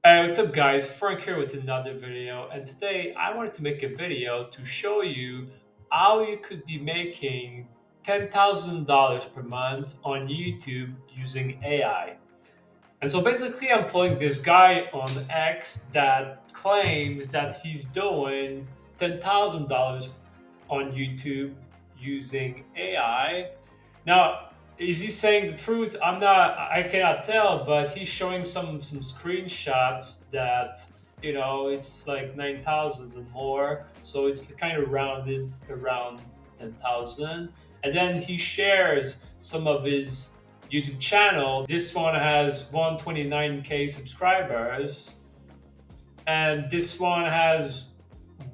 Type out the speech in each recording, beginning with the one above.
Hey, what's up guys? Frank here with another video, and today I wanted to make a video to show you how you could be making $10,000 per month on YouTube using AI. And so basically I'm following this guy on X that claims that he's doing $10,000 on YouTube using AI. Now, is he saying the truth? I cannot tell, but he's showing some screenshots that it's like 9,000 or more, so it's kind of rounded around 10,000. And then he shares some of his YouTube channel. This one has 129K subscribers, and this one has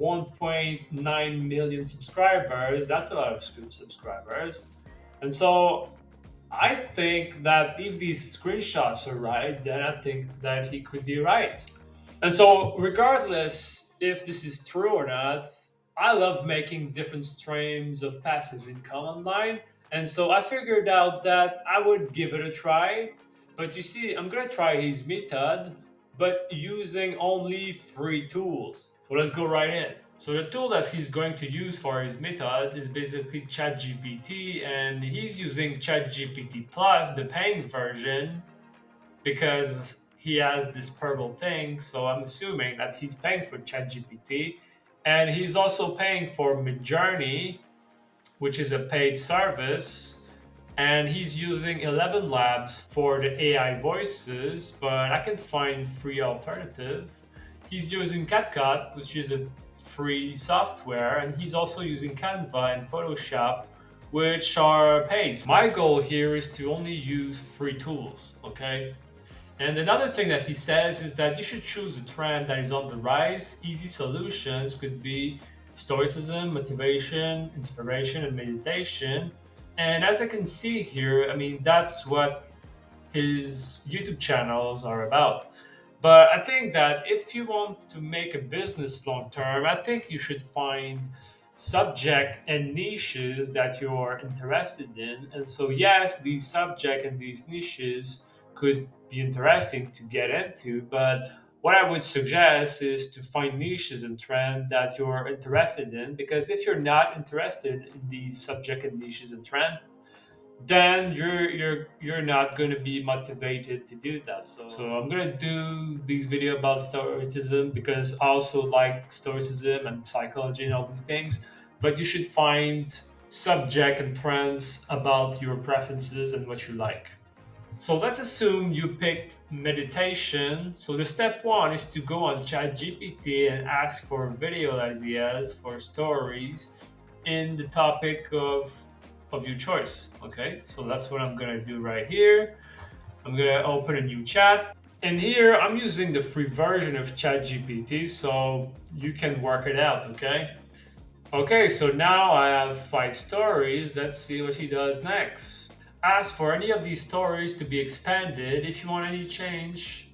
1.9 million subscribers. That's a lot of subscribers. And so I think that if these screenshots are right, then I think that he could be right. And so, regardless if this is true or not, I love making different streams of passive income online. And so I figured out that I would give it a try. But you see, I'm going to try his method, but using only free tools. So let's go right in. So the tool that he's going to use for his method is basically ChatGPT, and he's using ChatGPT Plus, the paying version, because he has this purple thing. So I'm assuming that he's paying for ChatGPT, and he's also paying for Midjourney, which is a paid service. And he's using 11 Labs for the AI voices, but I can find free alternative. He's using CapCut, which is a free software, and he's also using Canva and Photoshop, which are paid. My goal here is to only use free tools, okay? And another thing that he says is that you should choose a trend that is on the rise. Easy solutions could be stoicism, motivation, inspiration, and meditation. And as I can see here, I mean, that's what his YouTube channels are about. But I think that if you want to make a business long term, I think you should find subject and niches that you're interested in. And so, yes, these subject and these niches could be interesting to get into, but what I would suggest is to find niches and trend that you're interested in, because if you're not interested in these subject and niches and trend, then you're not going to be motivated to do that. So I'm going to do these video about stoicism because I also like stoicism and psychology and all these things, but you should find subject and trends about your preferences and what you like. So let's assume you picked meditation. So the step one is to go on ChatGPT and ask for video ideas for stories in the topic of your choice. Okay, so that's what I'm gonna do right here. I'm gonna open a new chat. And here I'm using the free version of ChatGPT, so you can work it out, okay? Okay, so now I have 5 stories. Let's see what he does next. Ask for any of these stories to be expanded. If you want any change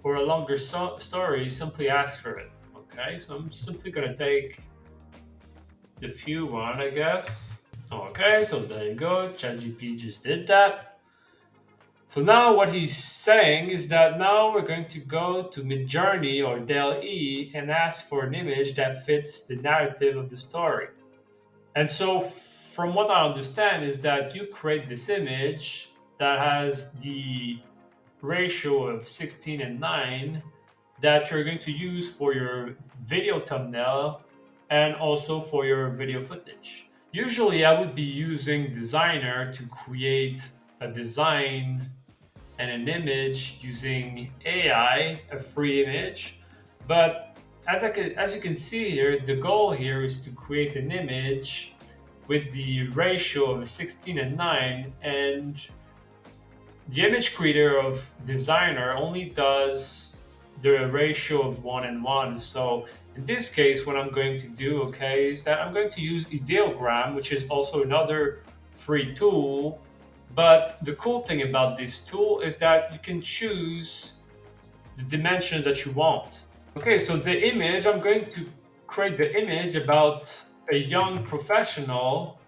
or a longer story, simply ask for it. Okay, so I'm simply gonna take the few one, I guess. Okay, so there you go. ChatGPT just did that. So now what he's saying is that now we're going to go to Midjourney or Dell-E and ask for an image that fits the narrative of the story. And so, from what I understand, is that you create this image that has the ratio of 16 and 9 that you're going to use for your video thumbnail and also for your video footage. Usually, I would be using Designer to create a design and an image using AI, a free image. But as you can see here, the goal here is to create an image with the ratio of 16 and 9, and the image creator of designer only does the ratio of 1 and 1. So in this case, what I'm going to do, okay, is that I'm going to use ideogram, which is also another free tool. But the cool thing about this tool is that you can choose the dimensions that you want. Okay, so the image, I'm going to create the image about a young professional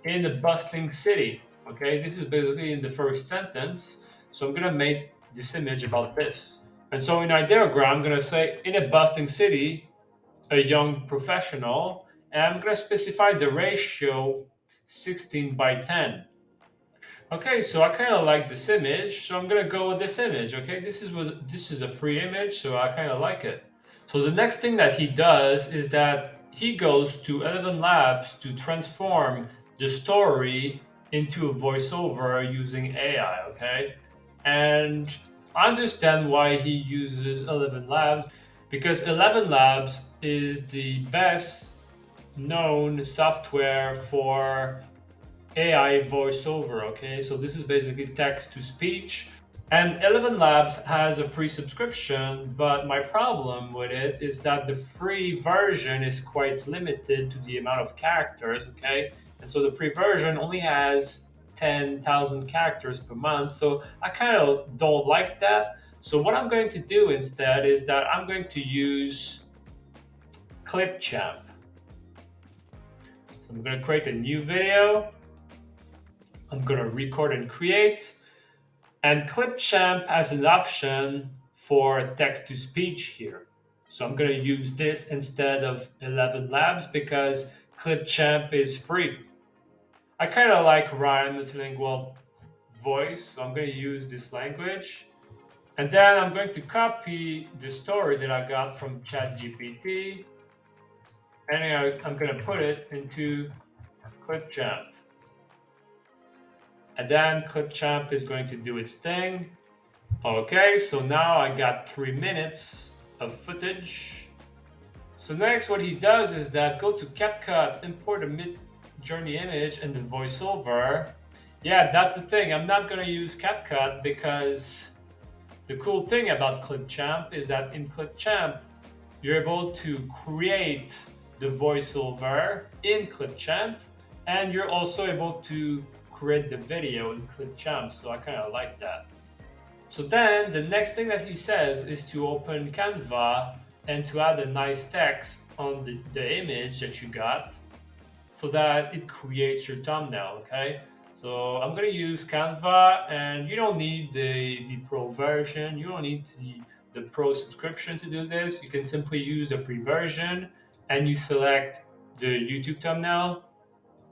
in a bustling city. Okay, this is basically in the first sentence. So I'm gonna make this image about this. And so in our diagram, I'm going to say in a bustling city, a young professional, and I'm going to specify the ratio 16 by 10. Okay, so I kind of like this image, so I'm gonna go with this image. Okay, this is a free image, so I kind of like it. So the next thing that he does is that he goes to 11 Labs to transform the story into a voiceover using AI. Okay, and I understand why he uses 11 Labs because 11 Labs is the best known software for AI voiceover. Okay, so this is basically text to speech. And 11 Labs has a free subscription, but my problem with it is that the free version is quite limited to the amount of characters. Okay, and so the free version only has 10,000 characters per month. So I kind of don't like that. So what I'm going to do instead is that I'm going to use Clipchamp. So I'm going to create a new video. I'm going to record and create. And Clipchamp has an option for text to speech here. So I'm going to use this instead of 11 Labs because Clipchamp is free. I kind of like rhyme multilingual voice, so I'm going to use this language. And then I'm going to copy the story that I got from ChatGPT and I'm going to put it into Clipchamp. And then Clipchamp is going to do its thing. Okay, so now I got 3 minutes of footage. So next what he does is that go to CapCut, import a mid-journey image and the voiceover. Yeah, that's the thing. I'm not gonna use CapCut because the cool thing about Clipchamp is that in Clipchamp, you're able to create the voiceover in Clipchamp and you're also able to create the video in Clipchamp. So I kind of like that. So then the next thing that he says is to open Canva and to add a nice text on the image that you got so that it creates your thumbnail, okay? So I'm gonna use Canva and you don't need the pro version, you don't need the pro subscription to do this. You can simply use the free version and you select the YouTube thumbnail.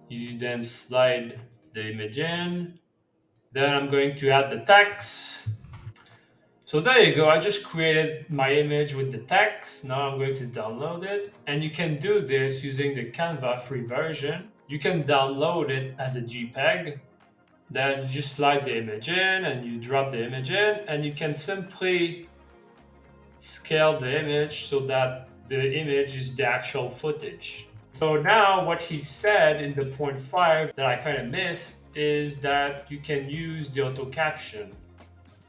You then slide the image in. Then I'm going to add the text. So there you go. I just created my image with the text. Now I'm going to download it. And you can do this using the Canva free version. You can download it as a JPEG. Then you just slide the image in and you drop the image in. And you can simply scale the image so that the image is the actual footage. So now what he said in the point 5 that I kind of missed is that you can use the auto caption.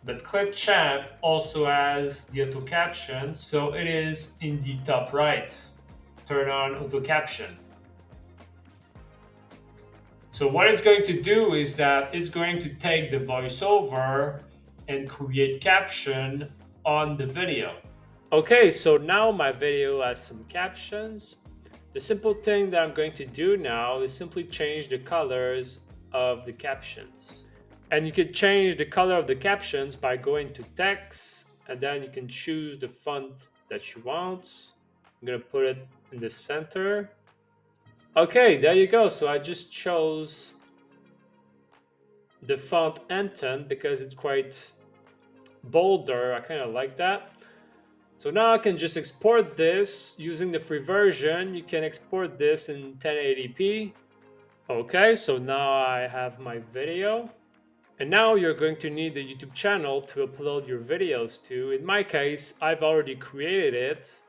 But Clipchamp also has the auto caption, so it is in the top right. Turn on auto caption. So what it's going to do is that it's going to take the voiceover and create caption on the video. Okay, so now my video has some captions. The simple thing that I'm going to do now is simply change the colors of the captions. And you can change the color of the captions by going to text and then you can choose the font that you want. I'm gonna put it in the center. Okay, there you go. So I just chose the font Anton because it's quite bolder. I kind of like that. So now I can just export this using the free version. You can export this in 1080p. Okay, so now I have my video. And now you're going to need the YouTube channel to upload your videos to. In my case, I've already created it.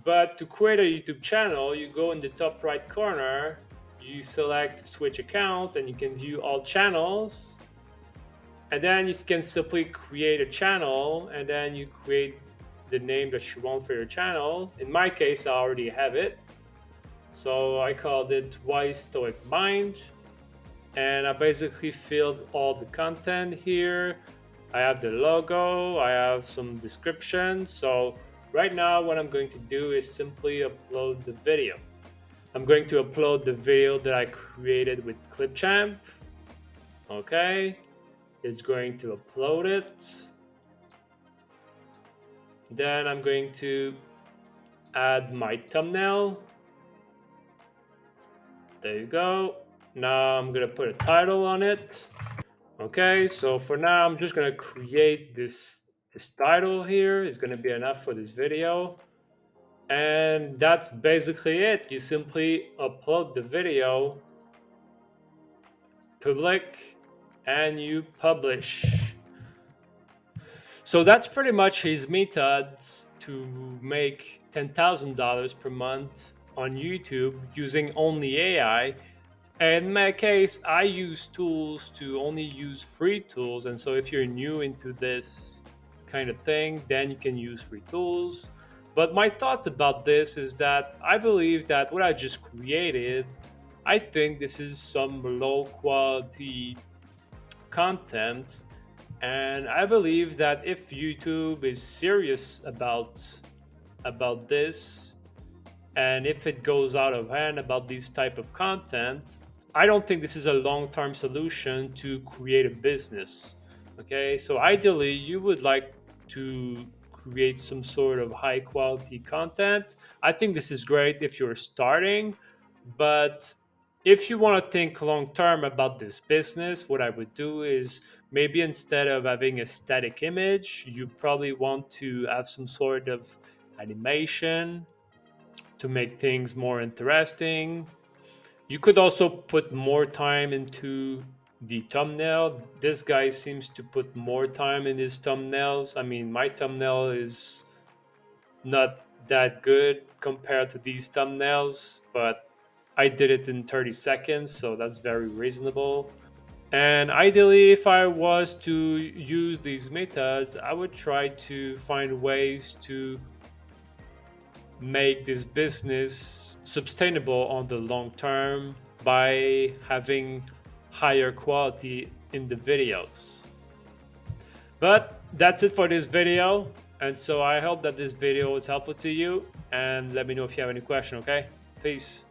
But to create a YouTube channel, you go in the top right corner, you select switch account and you can view all channels. And then you can simply create a channel and then you create the name that you want for your channel. In my case, I already have it. So I called it Why Stoic Mind. And I basically filled all the content here. I have the logo, I have some description. So right now what I'm going to do is simply upload the video. I'm going to upload the video that I created with Clipchamp. Okay, it's going to upload it. Then I'm going to add my thumbnail. There you go. Now I'm gonna put a title on it. Okay, so for now I'm just gonna create this title here. It's gonna be enough for this video. And that's basically it. You simply upload the video, public, and you publish. So that's pretty much his methods to make $10,000 per month on YouTube using only AI. In my case, I use tools to only use free tools. And so if you're new into this kind of thing, then you can use free tools. But my thoughts about this is that I believe that what I just created, I think this is some low quality content. And I believe that if YouTube is serious about this, and if it goes out of hand about these type of content, I don't think this is a long-term solution to create a business. Okay, so ideally you would like to create some sort of high quality content. I think this is great if you're starting, but if you want to think long term about this business, what I would do is maybe instead of having a static image, you probably want to have some sort of animation to make things more interesting. You could also put more time into the thumbnail. This guy seems to put more time in his thumbnails. I mean, my thumbnail is not that good compared to these thumbnails, but I did it in 30 seconds, so that's very reasonable. And ideally, if I was to use these methods, I would try to find ways to make this business sustainable on the long term by having higher quality in the videos. But that's it for this video. And so I hope that this video was helpful to you. And let me know if you have any question, okay? Peace.